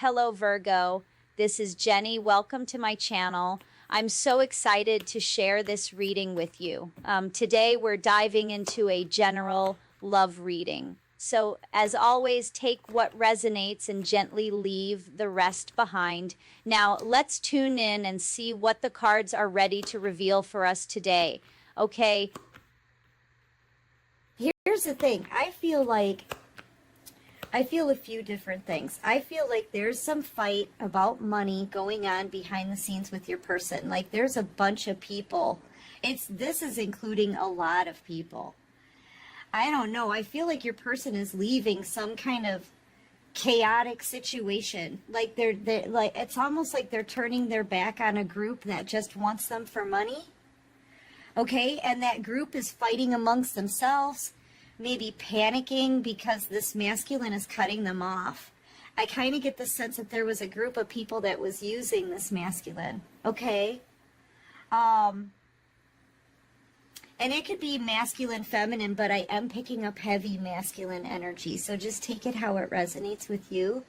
Hello, Virgo. This is Jenny. Welcome to my channel. I'm so excited to share this reading with you. Today, we're diving into a general love reading. So, as always, take what resonates and gently leave the rest behind. Now, let's tune in and see what the cards are ready to reveal for us today. Okay. Here's the thing. I feel a few different things. I feel like there's some fight about money going on behind the scenes with your person. Like there's a bunch of people. This is including a lot of people. I don't know. I feel like your person is leaving some kind of chaotic situation. Like they're like, it's almost like they're turning their back on a group that just wants them for money. Okay? And that group is fighting amongst themselves, maybe panicking because this masculine is cutting them off. I kind of get the sense that there was a group of people that was using this masculine. Okay? And it could be masculine, feminine, but I am picking up heavy masculine energy. So just take it how it resonates with you.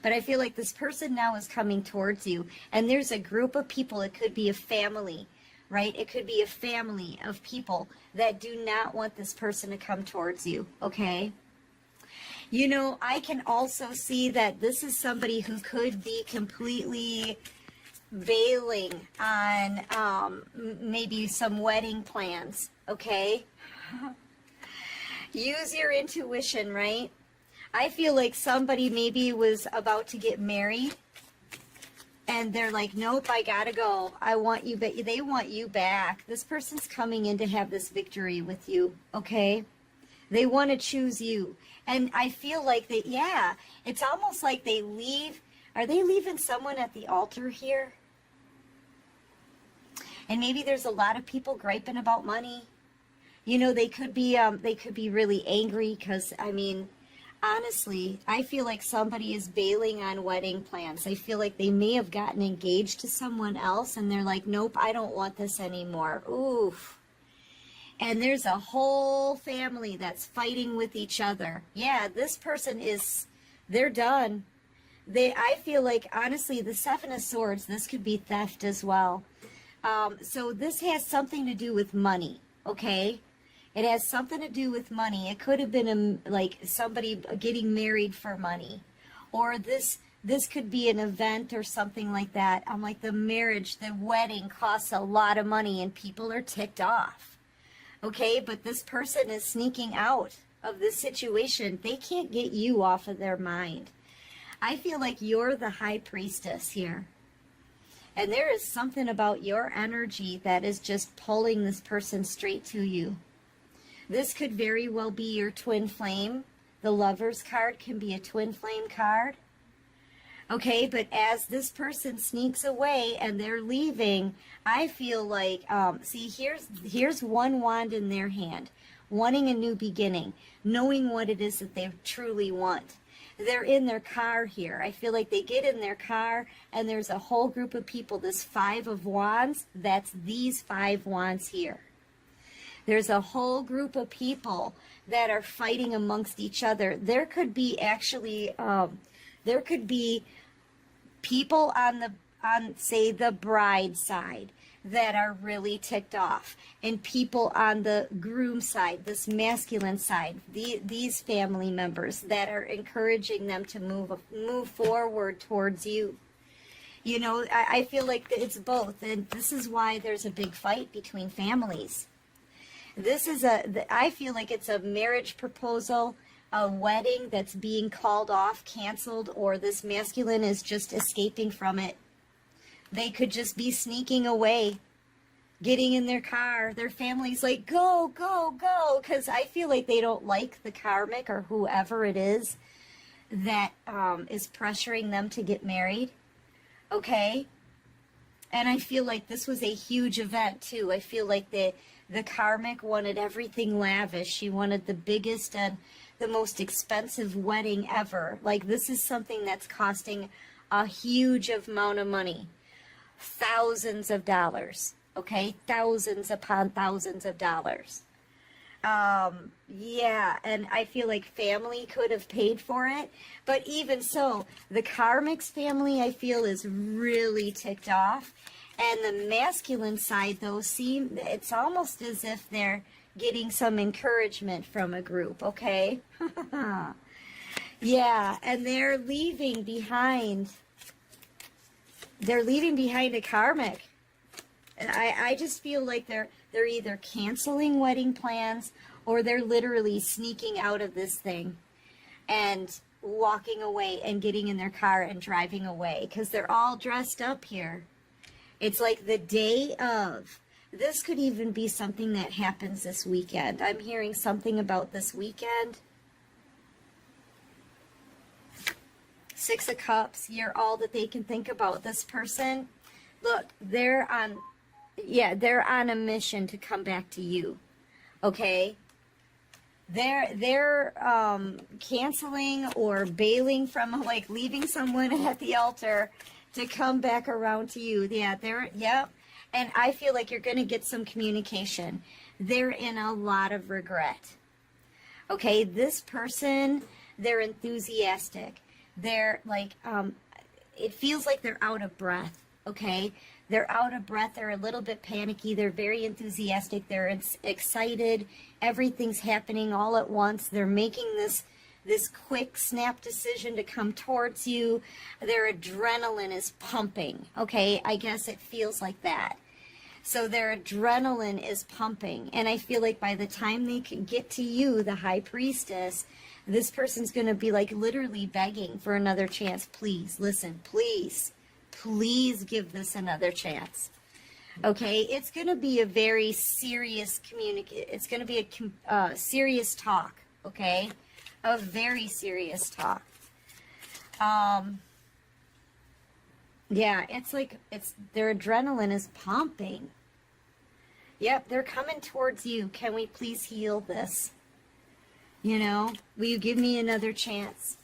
But I feel like this person now is coming towards you. And there's a group of people. It could be a family, right? It could be a family of people that do not want this person to come towards you, okay? You know, I can also see that this is somebody who could be completely bailing on maybe some wedding plans, okay? Use your intuition, right? I feel like somebody maybe was about to get married and they're like, nope, I gotta go. I want you, but they want you back. This person's coming in to have this victory with you, okay? They want to choose you. And I feel like that, yeah, it's almost like they leave. Are they leaving someone at the altar here? And maybe there's a lot of people griping about money. You know, they could be really angry because, I mean, honestly, I feel like somebody is bailing on wedding plans. I feel like they may have gotten engaged to someone else and they're like, nope, I don't want this anymore. Oof. And there's a whole family that's fighting with each other. Yeah, this person they're done. I feel like, honestly, the Seven of Swords, this could be theft as well. So this has something to do with money, okay? It has something to do with money. It could have been like somebody getting married for money. Or this could be an event or something like that. I'm like, the marriage, the wedding costs a lot of money and people are ticked off. Okay, but this person is sneaking out of this situation. They can't get you off of their mind. I feel like you're the high priestess here. And there is something about your energy that is just pulling this person straight to you. This could very well be your twin flame. The Lover's card can be a twin flame card. Okay, but as this person sneaks away and they're leaving, I feel like, see, here's one wand in their hand, wanting a new beginning, knowing what it is that they truly want. They're in their car here. I feel like they get in their car and there's a whole group of people. This Five of Wands, that's these 5 wands here. There's a whole group of people that are fighting amongst each other. There could be actually, there could be people on say the bride side that are really ticked off, and people on the groom side, this masculine side, these family members that are encouraging them to move forward towards you. You know, I feel like it's both, and this is why there's a big fight between families. I feel like it's a marriage proposal, a wedding that's being called off, canceled, or this masculine is just escaping from it. They could just be sneaking away, getting in their car. Their family's like, go, go, go, because I feel like they don't like the karmic or whoever it is that is pressuring them to get married, okay? And I feel like this was a huge event, too. I feel like the karmic wanted everything lavish. She wanted the biggest and the most expensive wedding ever. Like, this is something that's costing a huge amount of money. Thousands of dollars, okay? Thousands upon thousands of dollars. Yeah, and I feel like family could have paid for it, but even so, the karmic's family I feel is really ticked off, and the masculine side though, it's almost as if they're getting some encouragement from a group, okay? Yeah, and they're leaving behind a karmic. I just feel like they're either canceling wedding plans or they're literally sneaking out of this thing and walking away and getting in their car and driving away because they're all dressed up here. It's like the day of. This could even be something that happens this weekend. I'm hearing something about this weekend. Six of Cups, you're all that they can think about. This person, look, they're on a mission to come back to you. Okay? They're canceling or bailing from, like, leaving someone at the altar to come back around to you. Yep. And I feel like you're going to get some communication. They're in a lot of regret. Okay? This person, they're enthusiastic. They're like, it feels like they're out of breath, okay? They're out of breath. They're a little bit panicky. They're very enthusiastic. They're excited. Everything's happening all at once. They're making this quick snap decision to come towards you. Their adrenaline is pumping, okay? I guess it feels like that. So their adrenaline is pumping. And I feel like by the time they can get to you, the High Priestess, this person's going to be like literally begging for another chance. Please, listen, please give this another chance. Okay, it's going to be a very serious it's going to be a serious talk, okay? A very serious talk. Yeah, it's like their adrenaline is pumping. Yep, they're coming towards you. Can we please heal this? You know, will you give me another chance?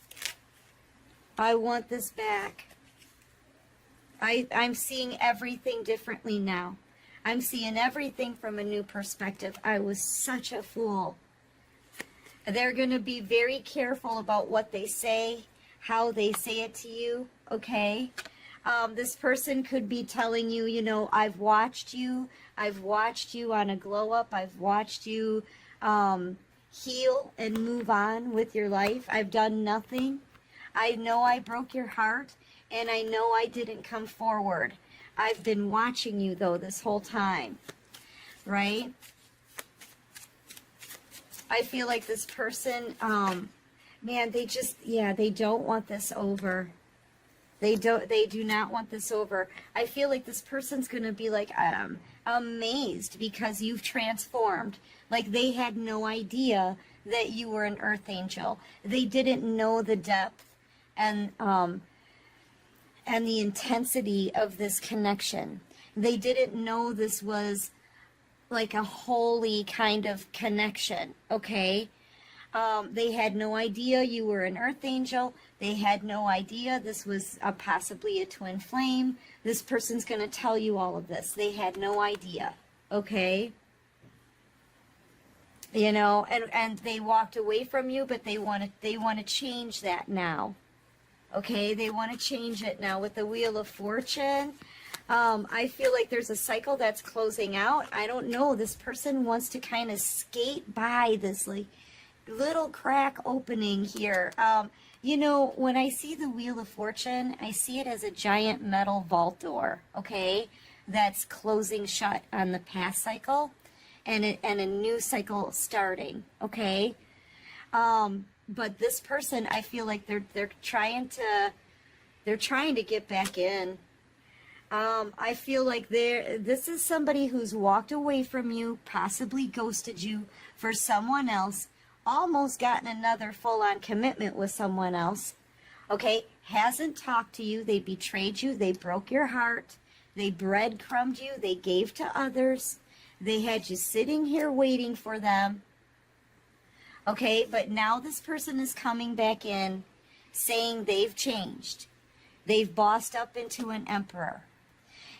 I want this back. I'm seeing everything differently now. I'm seeing everything from a new perspective. I was such a fool. They're going to be very careful about what they say, how they say it to you, okay? This person could be telling you, you know, I've watched you on a glow up. I've watched you heal and move on with your life. I've done nothing. I know I broke your heart, and I know I didn't come forward. I've been watching you, though, this whole time, right? I feel like this person, man, they don't want this over. They do not want this over. I feel like this person's going to be like amazed because you've transformed. Like they had no idea that you were an earth angel. They didn't know the depth and the intensity of this connection. They didn't know this was like a holy kind of connection, okay? They had no idea you were an earth angel. They had no idea this was possibly a twin flame. This person's going to tell you all of this. They had no idea, okay? You know, and they walked away from you, but they want to change that now. Okay, they want to change it now with the Wheel of Fortune. I feel like there's a cycle that's closing out. I don't know. This person wants to kind of skate by this like little crack opening here. You know, when I see the Wheel of Fortune, I see it as a giant metal vault door, okay, that's closing shut on the past cycle and a new cycle starting, okay? But this person, I feel like they're trying to get back in. I feel like this is somebody who's walked away from you, possibly ghosted you for someone else, almost gotten another full-on commitment with someone else, okay, hasn't talked to you, they betrayed you, they broke your heart, they breadcrumbed you, they gave to others, they had you sitting here waiting for them, okay, but now this person is coming back in saying they've changed. They've bossed up into an emperor.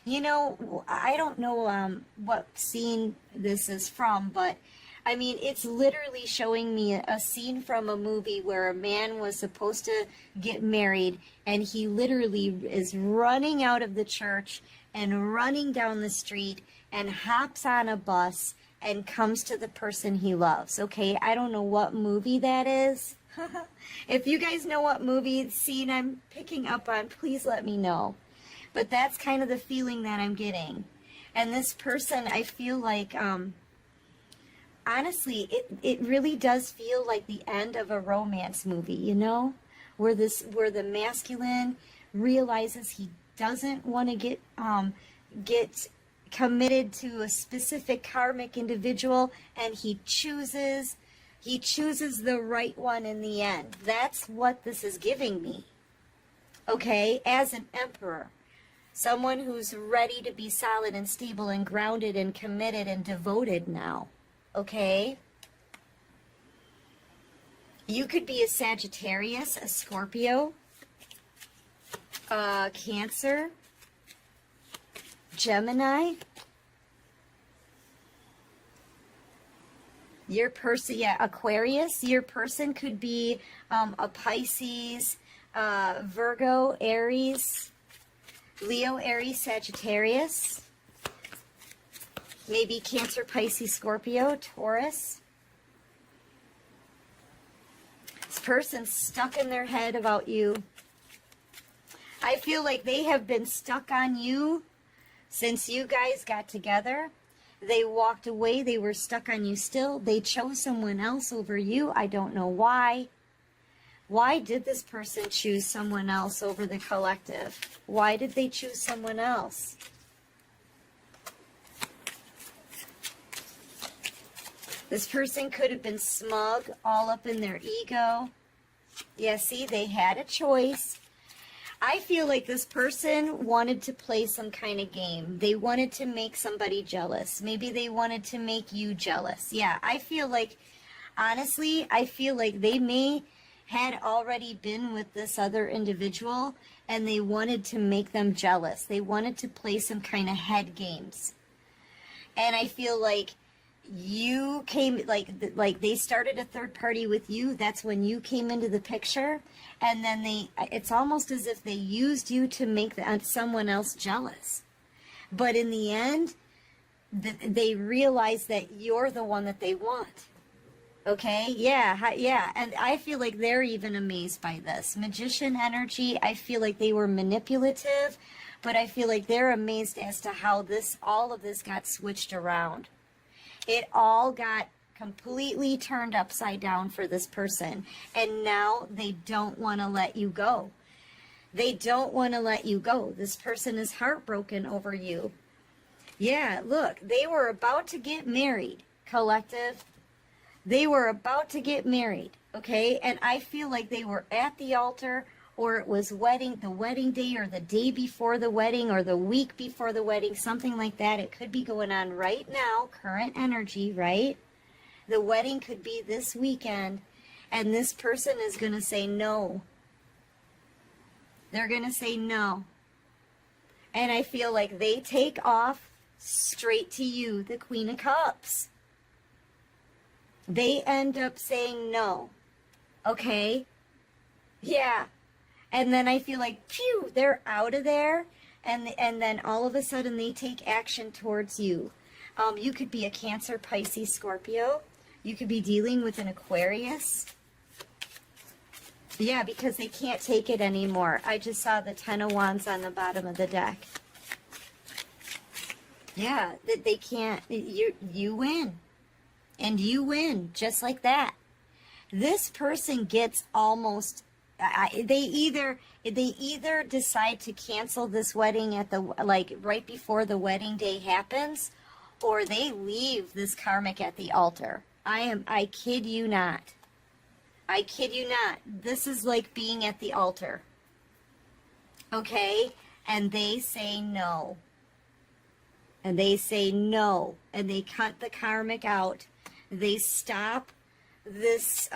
You know, I don't know what scene this is from, but I mean, it's literally showing me a scene from a movie where a man was supposed to get married, and he literally is running out of the church and running down the street and hops on a bus and comes to the person he loves. Okay, I don't know what movie that is. If you guys know what movie scene I'm picking up on, please let me know. But that's kind of the feeling that I'm getting. And this person, I feel like, honestly, it really does feel like the end of a romance movie, you know? Where the masculine realizes he doesn't want to get committed to a specific karmic individual, and he chooses the right one in the end. That's what this is giving me. Okay, as an emperor, someone who's ready to be solid and stable and grounded and committed and devoted now. Okay? You could be a Sagittarius, a Scorpio, Cancer, Gemini. Your person, yeah, Aquarius. Your person could be a Pisces, Virgo, Aries, Leo, Aries, Sagittarius. Maybe Cancer, Pisces, Scorpio, Taurus. This person's stuck in their head about you. I feel like they have been stuck on you since you guys got together. They walked away. They were stuck on you still. They chose someone else over you. I don't know why. Why did this person choose someone else over the collective? Why did they choose someone else? This person could have been smug, all up in their ego. Yeah, see, they had a choice. I feel like this person wanted to play some kind of game. They wanted to make somebody jealous. Maybe they wanted to make you jealous. Yeah, I feel like, honestly, I feel like they had already been with this other individual, and they wanted to make them jealous. They wanted to play some kind of head games. And I feel like you came, like they started a third party with you. That's when you came into the picture, and then it's almost as if they used you to make someone else jealous. But in the end, they realize that you're the one that they want. Okay, yeah, and I feel like they're even amazed by this. Magician energy, I feel like they were manipulative, but I feel like they're amazed as to how all of this got switched around. It all got completely turned upside down for this person. And now they don't want to let you go. They don't want to let you go. This person is heartbroken over you. Yeah, look, they were about to get married, collective. They were about to get married, okay? And I feel like they were at the altar, or it was the wedding day, or the day before the wedding, or the week before the wedding, something like that. It could be going on right now, current energy, right? The wedding could be this weekend, and this person is going to say no. They're going to say no. And I feel like they take off straight to you, the Queen of Cups. They end up saying no. Okay? Yeah. And then I feel like, phew, they're out of there. And then all of a sudden they take action towards you. You could be a Cancer, Pisces, Scorpio. You could be dealing with an Aquarius. Yeah, because they can't take it anymore. I just saw the Ten of Wands on the bottom of the deck. Yeah, that they can't. You win. And you win, just like that. This person gets almost... They either decide to cancel this wedding at right before the wedding day happens, or they leave this karmic at the altar. I kid you not. I kid you not. This is like being at the altar. Okay? And they say no. And they say no. And they cut the karmic out. They stop this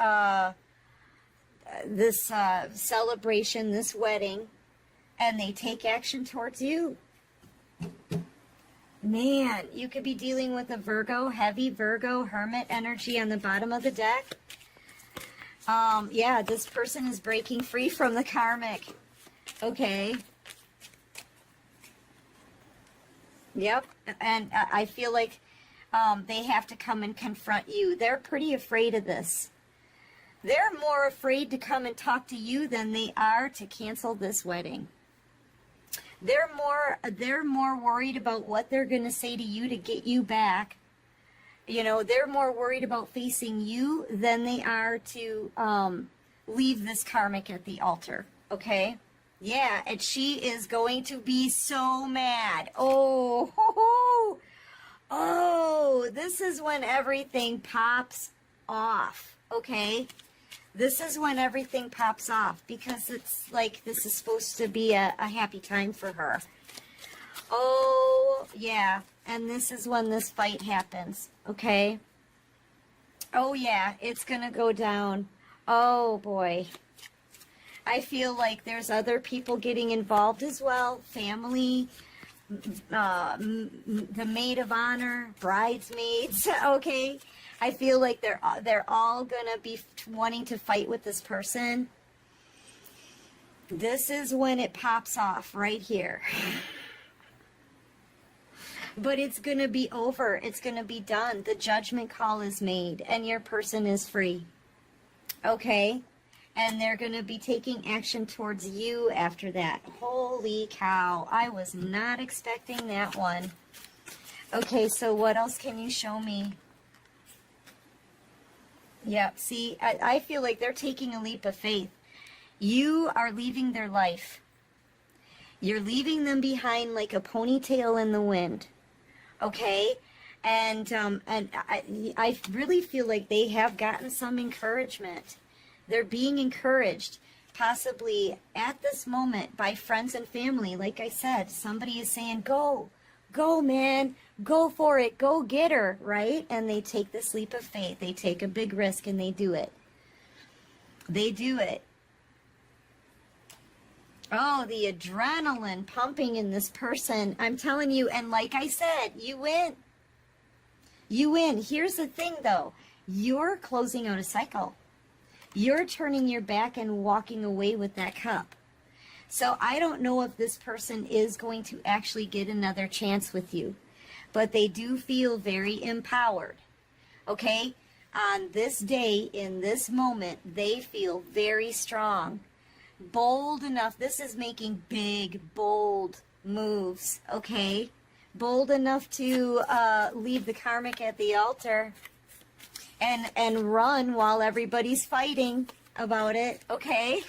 celebration, this wedding, and they take action towards you. Man, you could be dealing with a Virgo, heavy Virgo, hermit energy on the bottom of the deck. Yeah, this person is breaking free from the karmic. Okay. Yep. And I feel like they have to come and confront you. They're pretty afraid of this. They're more afraid to come and talk to you than they are to cancel this wedding. They're more worried about what they're going to say to you to get you back. You know, they're more worried about facing you than they are to leave this karmic at the altar. Okay? Yeah, and she is going to be so mad. Oh, oh, this is when everything pops off. Okay? This is when everything pops off, because it's like this is supposed to be a happy time for her. Oh, yeah. And this is when this fight happens. Okay? Oh, yeah. It's going to go down. Oh, boy. I feel like there's other people getting involved as well. Family, the maid of honor, bridesmaids. Okay? I feel like they're all gonna be wanting to fight with this person. This is when it pops off right here. But it's gonna be over. It's gonna be done. The judgment call is made, and your person is free. Okay? And they're gonna be taking action towards you after that. Holy cow! I was not expecting that one. Okay, so what else can you show me? Yep, see, I feel like they're taking a leap of faith. You are leaving their life. You're leaving them behind like a ponytail in the wind. Okay? And I really feel like they have gotten some encouragement. They're being encouraged, possibly at this moment, by friends and family. Like I said, somebody is saying, go, man, go for it, go get her, right? And they take this leap of faith. They take a big risk and they do it. They do it. Oh, the adrenaline pumping in this person. I'm telling you, and like I said, you win. You win. Here's the thing, though. You're closing out a cycle. You're turning your back and walking away with that cup. So I don't know if this person is going to actually get another chance with you, but they do feel very empowered. Okay? On this day, in this moment, they feel very strong, bold enough. This is making big, bold moves. Okay? Bold enough to leave the karmic at the altar and run while everybody's fighting about it. Okay?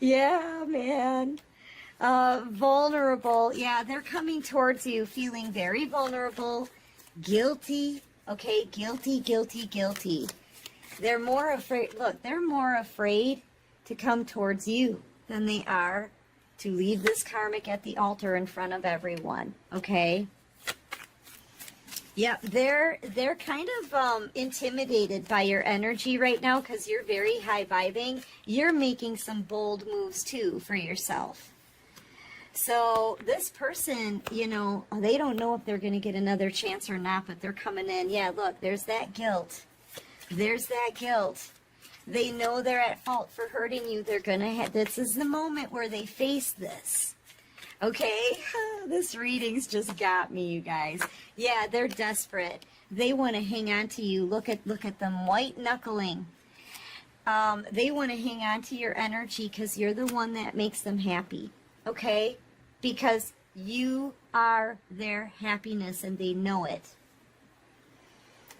Yeah, man. Vulnerable. Yeah, they're coming towards you feeling very vulnerable, guilty. Okay, guilty, guilty, guilty. They're more afraid. Look, they're more afraid to come towards you than they are to leave this karmic at the altar in front of everyone. Okay? Yeah, they're kind of intimidated by your energy right now because you're very high vibing. You're making some bold moves too for yourself. So this person, you know, they don't know if they're going to get another chance or not, but they're coming in. Yeah, look, there's that guilt. There's that guilt. They know they're at fault for hurting you. They're going to have, this is the moment where they face this. Okay, this reading's just got me, you guys. Yeah, they're desperate. They want to hang on to you. Look at them white knuckling. They want to hang on to your energy because you're the one that makes them happy. Okay, because you are their happiness and they know it.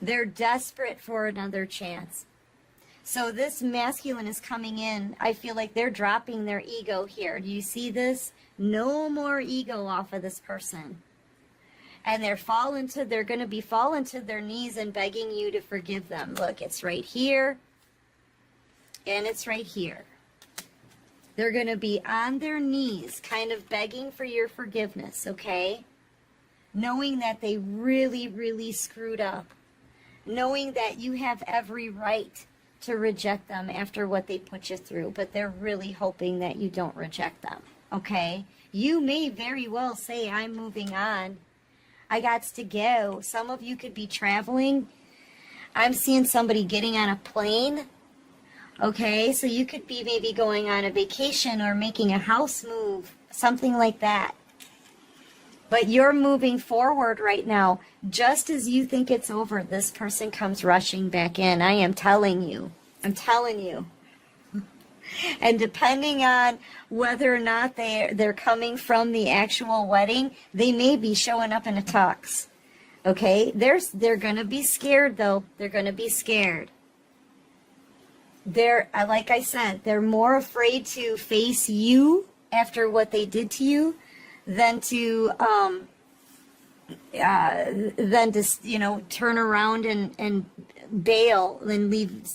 They're desperate for another chance. So this masculine is coming in. I feel like they're dropping their ego here. Do you see this? No more ego off of this person. And they're going to be falling to their knees and begging you to forgive them. Look, it's right here. And it's right here. They're going to be on their knees, kind of begging for your forgiveness, okay? Knowing that they really, really screwed up. Knowing that you have every right to reject them after what they put you through. But they're really hoping that you don't reject them. okay? You may very well say, I'm moving on. I got to go. Some of you could be traveling. I'm seeing somebody getting on a plane. Okay, so you could be maybe going on a vacation or making a house move, something like that. But you're moving forward right now. Just as you think it's over, this person comes rushing back in. I am telling you. I'm telling you. And depending on whether or not they're coming from the actual wedding, they may be showing up in a tux. Okay? They're going to be scared, though. They're going to be scared. Like I said, they're more afraid to face you after what they did to you than to turn around and bail and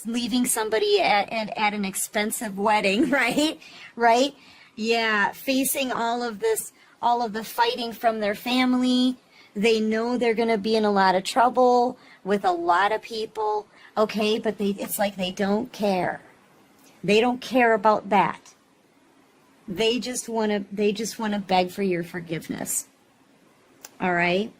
leaving somebody at an expensive wedding, right? Yeah, facing all of the fighting from their family. They know they're going to be in a lot of trouble with a lot of people. Okay, but it's like they don't care. They don't care about that. They just want to beg for your forgiveness. All right?